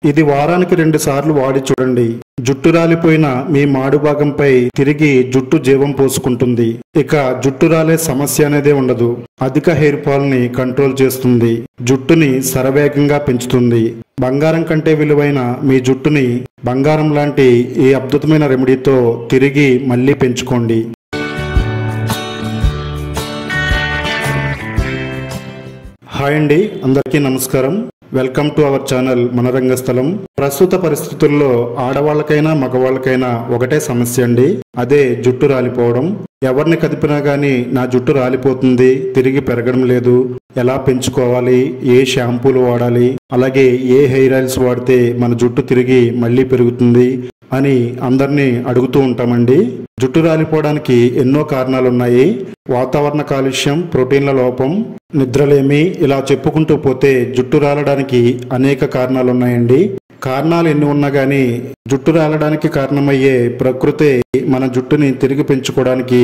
ఇది వారానికి 2 సార్లు వాడి చూడండి. జుట్టు రాలిపోయిన మీ మాడు భాగంపై తిరిగి జుట్టు జీవం పోసుకుంటుంది. ఇక జుట్టు రాలే సమస్య అనేదే ఉండదు. అధిక హెయిర్ ఫాల్ ని కంట్రోల్ చేస్తుంది. జుట్టుని శరవేగంగా పెంచుతుంది. బంగారం కంటే విలువైన మీ జుట్టుని బంగారం లాంటి ఈ అద్భుతమైన రెమెడీతో తిరిగి మళ్ళీ పెంచుకోండి. హాయ్ అండి, అందరికీ నమస్కారం. వెల్కమ్ టు అవర్ ఛానల్ మన రంగస్థలం. ప్రస్తుత పరిస్థితుల్లో ఆడవాళ్ళకైనా మగవాళ్ళకైనా ఒకటే సమస్య అండి, అదే జుట్టు రాలిపోవడం. ఎవరిని కదిపినా గానీ నా జుట్టు రాలిపోతుంది, తిరిగి పెరగడం లేదు, ఎలా పెంచుకోవాలి, ఏ షాంపూలు వాడాలి, అలాగే ఏ హెయిర్ ఆయిల్స్ వాడితే మన జుట్టు తిరిగి మళ్ళీ పెరుగుతుంది అని అందరినీ అడుగుతూ ఉంటామండి. జుట్టు రాలిపోవడానికి ఎన్నో కారణాలున్నాయి. వాతావరణ కాలుష్యం, ప్రోటీన్ల లోపం, నిద్రలేమి, ఇలా చెప్పుకుంటూ పోతే జుట్టు రాలడానికి అనేక కారణాలున్నాయండి. కారణాలు ఎన్ని ఉన్నా గానీ జుట్టు రాలడానికి కారణమయ్యే ప్రకృతే మన జుట్టుని తిరిగి పెంచుకోవడానికి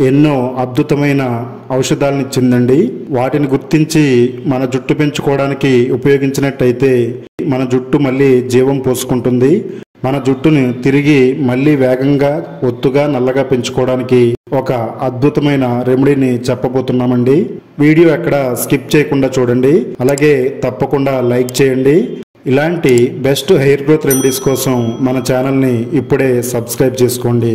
ఎన్నో అద్భుతమైన ఔషధాలను ఇచ్చిందండి. వాటిని గుర్తించి మన జుట్టు పెంచుకోవడానికి ఉపయోగించినట్టయితే మన జుట్టు మళ్ళీ జీవం పోసుకుంటుంది. మన జుట్టుని తిరిగి మళ్ళీ వేగంగా, ఒత్తుగా, నల్లగా పెంచుకోవడానికి ఒక అద్భుతమైన రెమెడీని చెప్పబోతున్నామండి. వీడియో ఎక్కడ స్కిప్ చేయకుండా చూడండి, అలాగే తప్పకుండా లైక్ చేయండి. ఇలాంటి బెస్ట్ హెయిర్ గ్రోత్ రెమెడీస్ కోసం మన ఛానల్ని ఇప్పుడే సబ్స్క్రైబ్ చేసుకోండి.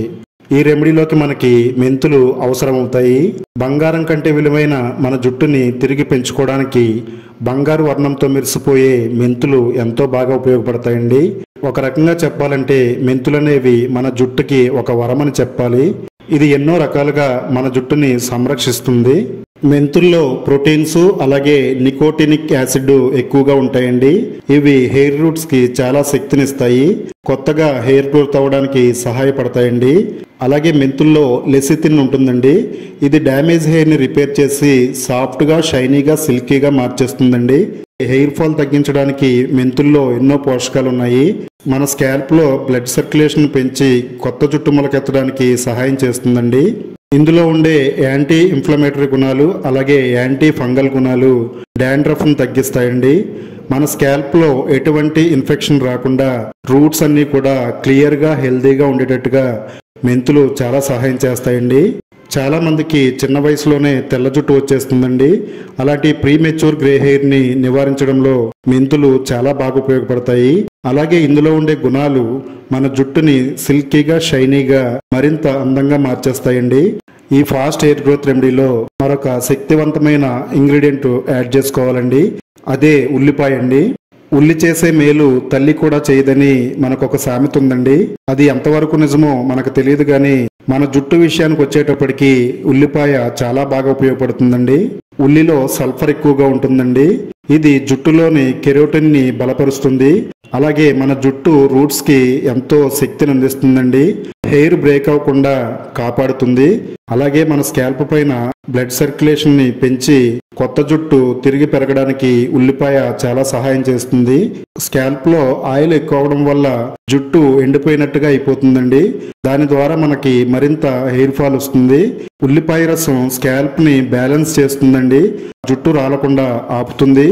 ఈ రెమెడీలోకి మనకి మెంతులు అవసరమవుతాయి. బంగారం కంటే విలువైన మన జుట్టుని తిరిగి పెంచుకోవడానికి బంగారు వర్ణంతో మెరిసిపోయే మెంతులు ఎంతో బాగా ఉపయోగపడతాయండి. ఒక రకంగా చెప్పాలంటే మెంతులనేవి మన జుట్టుకి ఒక వరమని చెప్పాలి. ఇది ఎన్నో రకాలుగా మన జుట్టుని సంరక్షిస్తుంది. మెంతుల్లో ప్రోటీన్స్, అలాగే నికోటినిక్ యాసిడ్ ఎక్కువగా ఉంటాయండి. ఇవి హెయిర్ రూట్స్ కి చాలా శక్తినిస్తాయి. కొత్తగా హెయిర్ గ్రోత్ అవ్వడానికి సహాయపడతాయండి. అలాగే మెంతుల్లో లెసిథిన్ ఉంటుందండి. ఇది డ్యామేజ్ హెయిర్ ని రిపేర్ చేసి సాఫ్ట్ గా, షైనీగా, సిల్కీగా మార్చేస్తుందండి. హెయిర్ ఫాల్ తగ్గించడానికి మెంతుల్లో ఎన్నో పోషకాలు ఉన్నాయి. మన స్కాల్ప్ లో బ్లడ్ సర్క్యులేషన్ పెంచి కొత్త జుట్టు మొలకెత్తడానికి సహాయం చేస్తుందండి. ఇందులో ఉండే యాంటీ ఇన్ఫ్లమేటరీ గుణాలు, అలాగే యాంటీ ఫంగల్ గుణాలు డాండ్రఫ్ ను తగ్గిస్తాయండి. మన స్కాల్ప్ లో ఎటువంటి ఇన్ఫెక్షన్ రాకుండా రూట్స్ అన్ని కూడా క్లియర్ గా, హెల్దీగా ఉండేటట్టుగా మెంతులు చాలా సహాయం చేస్తాయండి. చాలా మందికి చిన్న వయసులోనే తెల్ల జుట్టు వచ్చేస్తుందండి. అలాంటి ప్రీమెచ్యూర్ గ్రే హెయిర్ ని నివారించడంలో మెంతులు చాలా బాగా ఉపయోగపడతాయి. అలాగే ఇందులో ఉండే గుణాలు మన జుట్టుని సిల్కీగా, షైనీగా, మరింత అందంగా మార్చేస్తాయండి. ఈ ఫాస్ట్ హెయిర్ గ్రోత్ రెమెడీలో మరొక శక్తివంతమైన ఇంగ్రీడియంట్ యాడ్ చేసుకోవాలండి. అదే ఉల్లిపాయ అండి. ఉల్లి చేసే మేలు తల్లి కూడా చేయదని మనకొక సామెత ఉందండి. అది ఎంతవరకు నిజమో మనకు తెలియదు గాని మన జుట్టు విషయానికి వచ్చేటప్పటికి ఉల్లిపాయ చాలా బాగా ఉపయోగపడుతుందండి. ఉల్లిలో సల్ఫర్ ఎక్కువగా ఉంటుందండి. ఇది జుట్టులోని కెరోటిన్ ని బలపరుస్తుంది. అలాగే మన జుట్టు రూట్స్ కి ఎంతో శక్తిని అందిస్తుందండి. హెయిర్ బ్రేక్ అవ్వకుండా కాపాడుతుంది. అలాగే మన స్కాల్ప్ పైన బ్లడ్ సర్క్యులేషన్ ని పెంచి కొత్త జుట్టు తిరిగి పెరగడానికి ఉల్లిపాయ చాలా సహాయం చేస్తుంది. స్కాల్ప్ లో ఆయిల్ ఎక్కువ అవడం వల్ల జుట్టు ఎండిపోయినట్టుగా అయిపోతుందండి. దాని ద్వారా మనకి మరింత హెయిర్ ఫాల్ వస్తుంది. ఉల్లిపాయ రసం స్కాల్ప్ ని బ్యాలెన్స్ చేస్తుందండి. జుట్టు రాలకుండా ఆపుతుంది.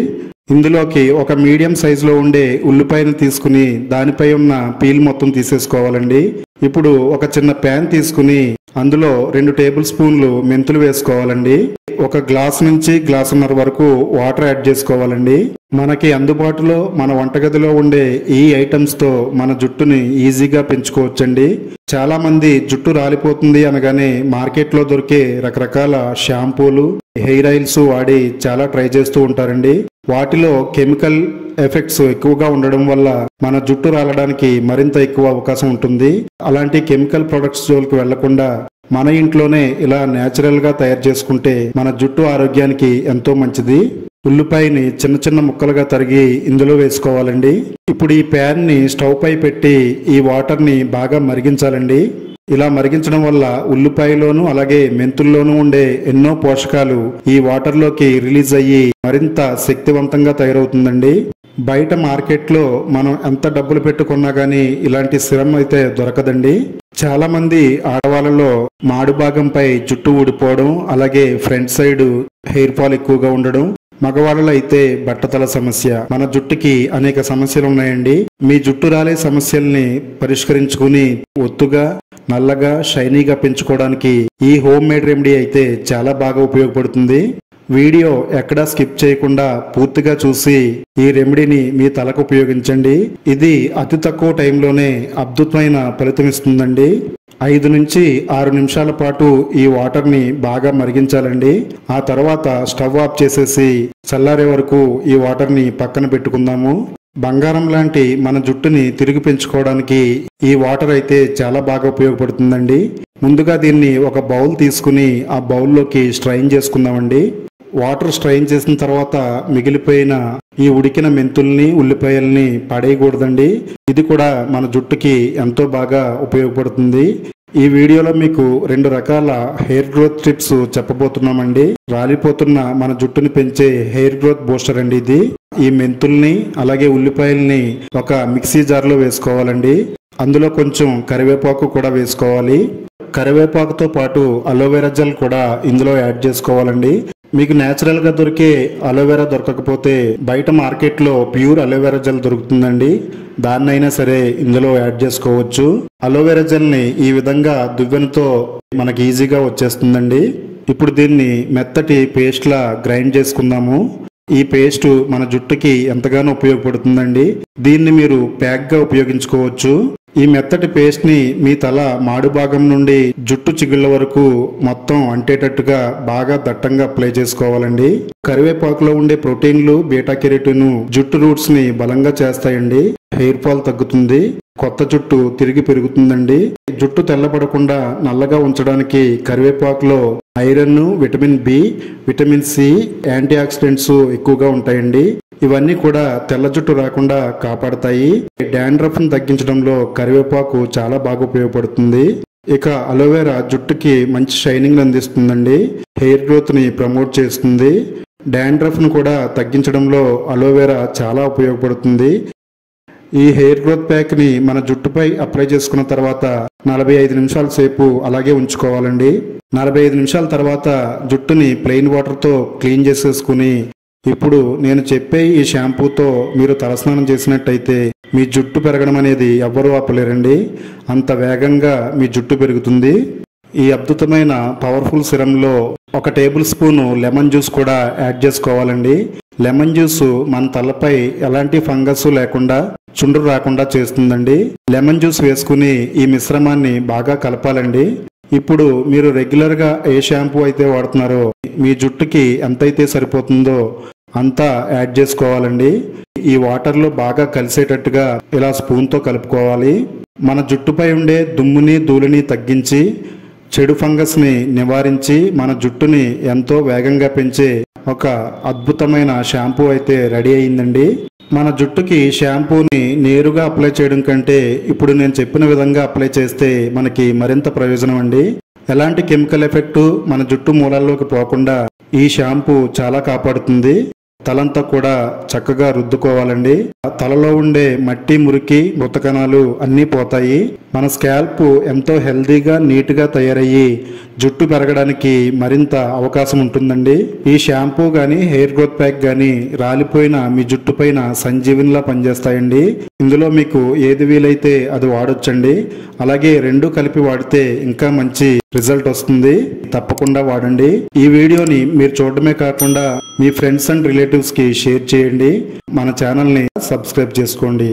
ఇందులోకి ఒక మీడియం సైజులో ఉండే ఉల్లిపాయను తీసుకుని దానిపై ఉన్న పీల్ మొత్తం తీసేసుకోవాలండి. ఇప్పుడు ఒక చిన్న ప్యాన్ తీసుకుని అందులో 2 టేబుల్ స్పూన్లు మెంతులు వేసుకోవాలండి. ఒక గ్లాస్ నుంచి గ్లాసున్నర వరకు వాటర్ యాడ్ చేసుకోవాలండి. మనకి అందుబాటులో మన వంటగదిలో ఉండే ఈ ఐటమ్స్ తో మన జుట్టుని ఈజీగా పెంచుకోవచ్చండి. చాలా మంది జుట్టు రాలిపోతుంది అనగానే మార్కెట్ లో దొరికే రకరకాల షాంపూలు, హెయిర్ ఆయిల్స్ వాడి చాలా ట్రై చేస్తూ ఉంటారండి. వాటిలో కెమికల్ ఎఫెక్ట్స్ ఎక్కువగా ఉండడం వల్ల మన జుట్టు రాలడానికి మరింత ఎక్కువ అవకాశం ఉంటుంది. అలాంటి కెమికల్ ప్రొడక్ట్స్ జోలికి వెళ్లకుండా మన ఇంట్లోనే ఇలా నేచురల్ గా తయారు చేసుకుంటే మన జుట్టు ఆరోగ్యానికి ఎంతో మంచిది. ఉల్లిపాయని చిన్న చిన్న ముక్కలుగా తరిగి ఇందులో వేసుకోవాలండి. ఇప్పుడు ఈ ప్యాన్ ని స్టవ్ పై పెట్టి ఈ వాటర్ ని బాగా మరిగించాలండి. ఇలా మరిగించడం వల్ల ఉల్లిపాయలోను అలాగే మెంతుల్లోనూ ఉండే ఎన్నో పోషకాలు ఈ వాటర్ లోకి రిలీజ్ అయ్యి మరింత శక్తివంతంగా తయారవుతుందండి. బయట మార్కెట్లో మనం ఎంత డబ్బులు పెట్టుకున్నా గానీ ఇలాంటి సిరం అయితే దొరకదండి. చాలా మంది ఆడవాళ్ళలో మాడు భాగంపై జుట్టు ఊడిపోవడం, అలాగే ఫ్రంట్ సైడ్ హెయిర్ ఫాల్ ఎక్కువగా ఉండడం, మగవాళ్ళలో అయితే బట్టతల సమస్య. మన జుట్టుకి అనేక సమస్యలు ఉన్నాయండి. మీ జుట్టు రాలే సమస్యల్ని పరిష్కరించుకుని ఒత్తుగా, నల్లగా, షైనీగా పెంచుకోవడానికి ఈ హోమ్ మేడ్ రెమెడీ అయితే చాలా బాగా ఉపయోగపడుతుంది. వీడియో ఎక్కడా స్కిప్ చేయకుండా పూర్తిగా చూసి ఈ రెమెడీని మీ తలకు ఉపయోగించండి. ఇది అతి తక్కువ టైంలోనే అద్భుతమైన ఫలితం ఇస్తుందండి. 5 నుంచి 6 నిమిషాల పాటు ఈ వాటర్ ని బాగా మరిగించాలండి. ఆ తర్వాత స్టవ్ ఆఫ్ చేసేసి చల్లారే వరకు ఈ వాటర్ ని పక్కన పెట్టుకుందాము. బంగారం లాంటి మన జుట్టుని తిరిగి పెంచుకోవడానికి ఈ వాటర్ అయితే చాలా బాగా ఉపయోగపడుతుందండి. ముందుగా దీన్ని ఒక బౌల్ తీసుకుని ఆ బౌల్లోకి స్ట్రైన్ చేసుకుందామండి. వాటర్ స్ట్రైన్ చేసిన తర్వాత మిగిలిపోయిన ఈ ఉడికిన మెంతుల్ని, ఉల్లిపాయల్ని పడేయకూడదండి. ఇది కూడా మన జుట్టుకి ఎంతో బాగా ఉపయోగపడుతుంది. ఈ వీడియోలో మీకు 2 రకాల హెయిర్ గ్రోత్ టిప్స్ చెప్పబోతున్నామండి. రాలిపోతున్న మన జుట్టుని పెంచే హెయిర్ గ్రోత్ బూస్టర్ అండి ఇది. ఈ మెంతుల్ని అలాగే ఉల్లిపాయల్ని ఒక మిక్సీ జార్లో వేసుకోవాలండి. అందులో కొంచెం కరివేపాకు కూడా వేసుకోవాలి. కరివేపాకుతో పాటు అలోవెరా జెల్ కూడా ఇందులో యాడ్ చేసుకోవాలండి. మీకు నేచురల్ గా దొరికే అలోవెరా దొరకకపోతే బయట మార్కెట్లో ప్యూర్ అలోవెరా జెల్ దొరుకుతుందండి. దాన్నైనా సరే ఇందులో యాడ్ చేసుకోవచ్చు. అలోవెరా జెల్ ని ఈ విధంగా దువ్వెనతో మనకి ఈజీగా వచ్చేస్తుందండి. ఇప్పుడు దీన్ని మెత్తటి పేస్ట్ లా గ్రైండ్ చేసుకుందాము. ఈ పేస్ట్ మన జుట్టుకి ఎంతగానో ఉపయోగపడుతుందండి. దీన్ని మీరు ప్యాక్ గా ఉపయోగించుకోవచ్చు. ఈ మెత్తటి పేస్ట్ ని మీ తల మాడు భాగం నుండి జుట్టు చిగుళ్ళ వరకు మొత్తం అంటేటట్టుగా బాగా దట్టంగా అప్లై చేసుకోవాలండి. కరివేపాకులో ఉండే ప్రోటీన్లు, బీటా కెరటిన్ జుట్టు రూట్స్ ని బలంగా చేస్తాయండి. హెయిర్ ఫాల్ తగ్గుతుంది. కొత్త జుట్టు తిరిగి పెరుగుతుందండి. జుట్టు తెల్లబడకుండా నల్లగా ఉంచడానికి కరివేపాకులో iron, vitamin B, vitamin C, antioxidants ఎక్కువగా ఉంటాయండి. ఇవన్నీ కూడా తెల్ల జుట్టు రాకుండా కాపాడతాయి. డాండ్రఫ్ ని తగ్గించడంలో కరివేపాకు చాలా బాగా ఉపయోగపడుతుంది. ఇక అలోవెరా జుట్టుకి మంచి షైనింగ్ అందిస్తుందండి. హెయిర్ గ్రోత్ ని ప్రమోట్ చేస్తుంది. డాండ్రఫ్ ను కూడా తగ్గించడంలో అలోవెరా చాలా ఉపయోగపడుతుంది. ఈ హెయిర్ గ్రోత్ ప్యాక్ ని మన జుట్టుపై అప్లై చేసుకున్న తర్వాత 45 నిమిషాల సేపు అలాగే ఉంచుకోవాలండి. 45 నిమిషాల తర్వాత జుట్టుని ప్లెయిన్ వాటర్ తో క్లీన్ చేసేసుకుని ఇప్పుడు నేను చెప్పే ఈ షాంపూతో మీరు తలస్నానం చేసినట్టయితే మీ జుట్టు పెరగడం అనేది ఎవ్వరూ ఆపలేరండి. అంత వేగంగా మీ జుట్టు పెరుగుతుంది. ఈ అద్భుతమైన పవర్ఫుల్ సిరంలో 1 టేబుల్ స్పూన్ లెమన్ జ్యూస్ కూడా యాడ్ చేసుకోవాలండి. లెమన్ జ్యూస్ మన తలపై ఎలాంటి ఫంగస్ లేకుండా, చుండ్రు రాకుండా చేస్తుందండి. లెమన్ జ్యూస్ వేసుకుని ఈ మిశ్రమాన్ని బాగా కలపాలండి. ఇప్పుడు మీరు రెగ్యులర్ గా ఏ షాంపూ అయితే వాడుతున్నారో మీ జుట్టుకి ఎంతైతే సరిపోతుందో అంతా యాడ్ చేసుకోవాలండి. ఈ వాటర్ లో బాగా కలిసేటట్టుగా ఇలా స్పూన్ తో కలుపుకోవాలి. మన జుట్టుపై ఉండే దుమ్ముని, ధూళిని తగ్గించి చెడు ఫంగస్ ని నివారించి మన జుట్టుని ఎంతో వేగంగా పెంచే ఒక అద్భుతమైన షాంపూ అయితే రెడీ అయిందండి. మన జుట్టుకి షాంపూని నేరుగా అప్లై చేయడం కంటే ఇప్పుడు నేను చెప్పిన విధంగా అప్లై చేస్తే మనకి మరింత ప్రయోజనం అండి. ఎలాంటి కెమికల్ ఎఫెక్ట్ మన జుట్టు మూలాల్లోకి పోకుండా ఈ షాంపూ చాలా కాపాడుతుంది. తలంతా కూడా చక్కగా రుద్దుకోవాలండి. తలలో ఉండే మట్టి, మురికి, ముతకణాలు అన్నీ పోతాయి. మన స్కాల్ప్ ఎంతో హెల్దీగా, నీట్ గా తయారయ్యి జుట్టు పెరగడానికి మరింత అవకాశం ఉంటుందండి. ఈ షాంపూ గాని, హెయిర్ గ్రోత్ ప్యాక్ గాని రాలిపోయిన మీ జుట్టు పైన సంజీవనిలా పనిచేస్తాయండి. ఇందులో మీకు ఏది వీలైతే అది వాడొచ్చండి. అలాగే 2 కలిపి వాడితే ఇంకా మంచి రిజల్ట్ వస్తుంది. తప్పకుండా వాడండి. ఈ వీడియోని మీరు చూడడమే కాకుండా మీ ఫ్రెండ్స్ అండ్ రిలేటివ్స్ కి షేర్ చేయండి. మన ఛానల్ ని సబ్స్క్రైబ్ చేసుకోండి.